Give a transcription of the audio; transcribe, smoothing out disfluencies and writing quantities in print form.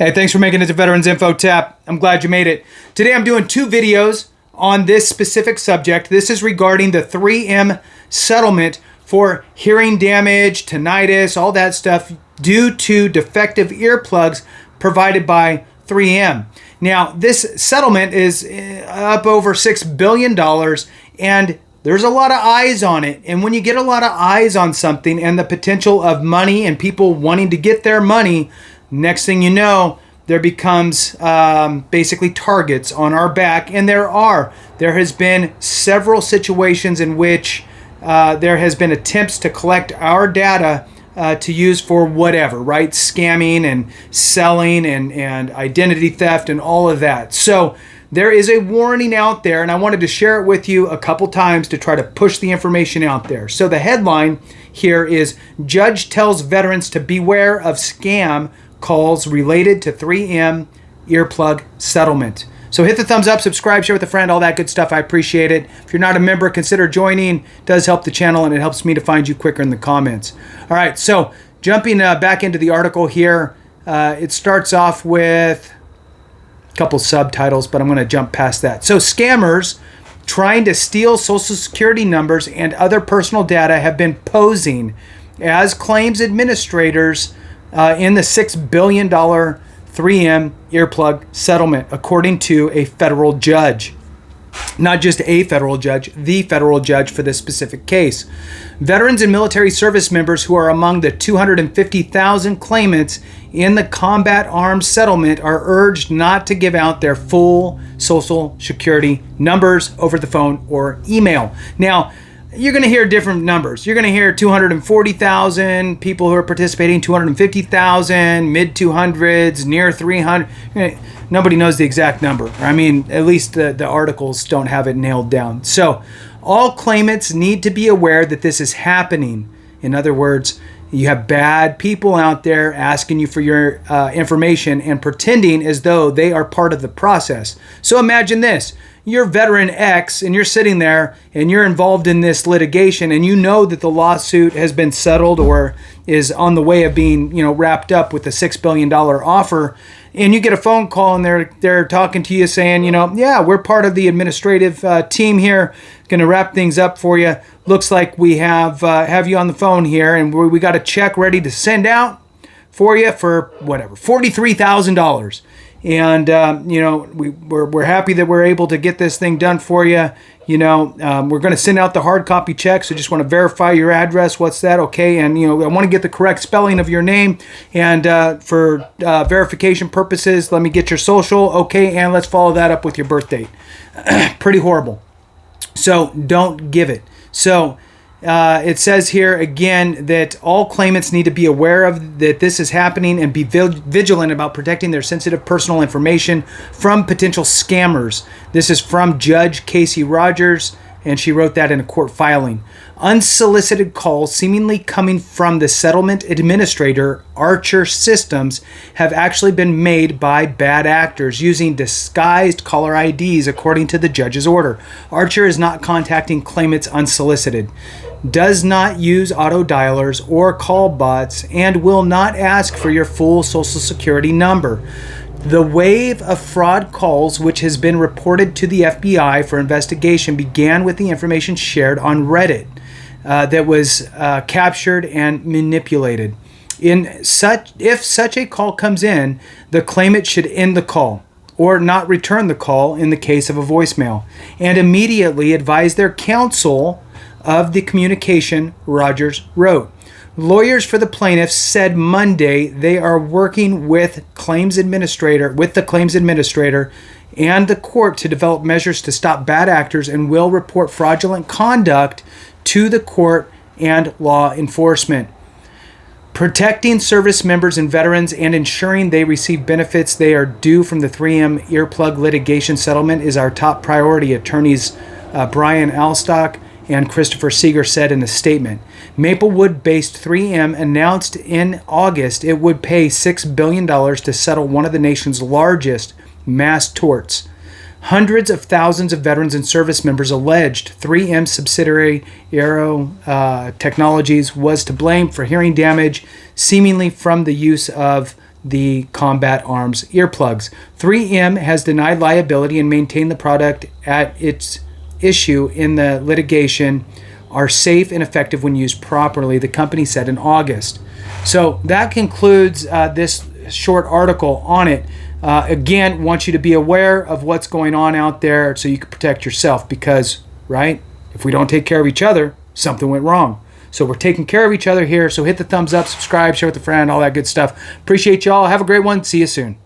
Hey, thanks for making it to Veterans Info Tap. I'm glad you made it. Today I'm doing 2 videos on this specific subject. This is regarding the 3M settlement for hearing damage, tinnitus, all that stuff due to defective earplugs provided by 3M. Now, this settlement is up over $6 billion, and there's a lot of eyes on it. And when you get a lot of eyes on something and the potential of money and people wanting to get their money, next thing you know, there becomes basically targets on our back. And there has been several situations in which there has been attempts to collect our data to use for whatever, right? Scamming and selling and identity theft and all of that. So there is a warning out there, and I wanted to share it with you a couple times to try to push the information out there. So the headline here is, Judge Tells Veterans to Beware of Scam Calls Related to 3M Earplug Settlement. So hit the thumbs up, subscribe, share with a friend, all that good stuff. I appreciate it. If you're not a member, consider joining. It does help the channel, and it helps me to find you quicker in the comments. All right, so jumping back into the article here, it starts off with a couple subtitles, but I'm going to jump past that. So scammers trying to steal Social Security numbers and other personal data have been posing as claims administrators in the $6 billion 3M earplug settlement, according to a federal judge. Not just a federal judge, the federal judge for this specific case. Veterans and military service members who are among the 250,000 claimants in the combat arms settlement are urged not to give out their full Social Security numbers over the phone or email. Now, you're going to hear different numbers. You're going to hear 240,000 people who are participating, 250,000, mid 200s, near 300. Nobody knows the exact number. I mean, at least the articles don't have it nailed down. So all claimants need to be aware that this is happening. In other words, you have bad people out there asking you for your information and pretending as though they are part of the process. So imagine this. You're veteran X and you're sitting there and you're involved in this litigation, and you know that the lawsuit has been settled or is on the way of being, wrapped up with the $6 billion offer, and you get a phone call and they're talking to you saying, yeah, we're part of the administrative team here, going to wrap things up for you. Looks like we have you on the phone here, and we got a check ready to send out for you for whatever, $43,000. And, we're happy that we're able to get this thing done for you. We're going to send out the hard copy check. So just want to verify your address. What's that? Okay. And, I want to get the correct spelling of your name. And for verification purposes, let me get your social. Okay. And let's follow that up with your birth date. Pretty horrible. So don't give it. So it says here again that all claimants need to be aware of that this is happening and be vigilant about protecting their sensitive personal information from potential scammers. This is from Judge Casey Rogers, and she wrote that in a court filing. Unsolicited calls seemingly coming from the settlement administrator, Archer Systems, have actually been made by bad actors using disguised caller IDs, according to the judge's order. Archer is not contacting claimants unsolicited, does not use auto dialers or call bots, and will not ask for your full Social Security number. The wave of fraud calls, which has been reported to the FBI for investigation, began with the information shared on Reddit that was captured and manipulated. If such a call comes in, the claimant should end the call or not return the call in the case of a voicemail, and immediately advise their counsel of the communication, Rogers wrote. Lawyers for the plaintiffs said Monday they are working with the claims administrator and the court to develop measures to stop bad actors, and will report fraudulent conduct to the court and law enforcement. Protecting service members and veterans and ensuring they receive benefits they are due from the 3M earplug litigation settlement is our top priority, attorneys Brian Alstock and Christopher Seeger said in a statement. Maplewood-based 3M announced in August it would pay $6 billion to settle one of the nation's largest mass torts. Hundreds of thousands of veterans and service members alleged 3M subsidiary Aero Technologies was to blame for hearing damage seemingly from the use of the Combat Arms earplugs. 3M has denied liability and maintained the product at its issue in the litigation are safe and effective when used properly, the company said in August. So that concludes this short article on it. Again, want you to be aware of what's going on out there so you can protect yourself because, right, if we don't take care of each other, something went wrong. So we're taking care of each other here. So hit the thumbs up, subscribe, share with a friend, all that good stuff. Appreciate y'all. Have a great one. See you soon.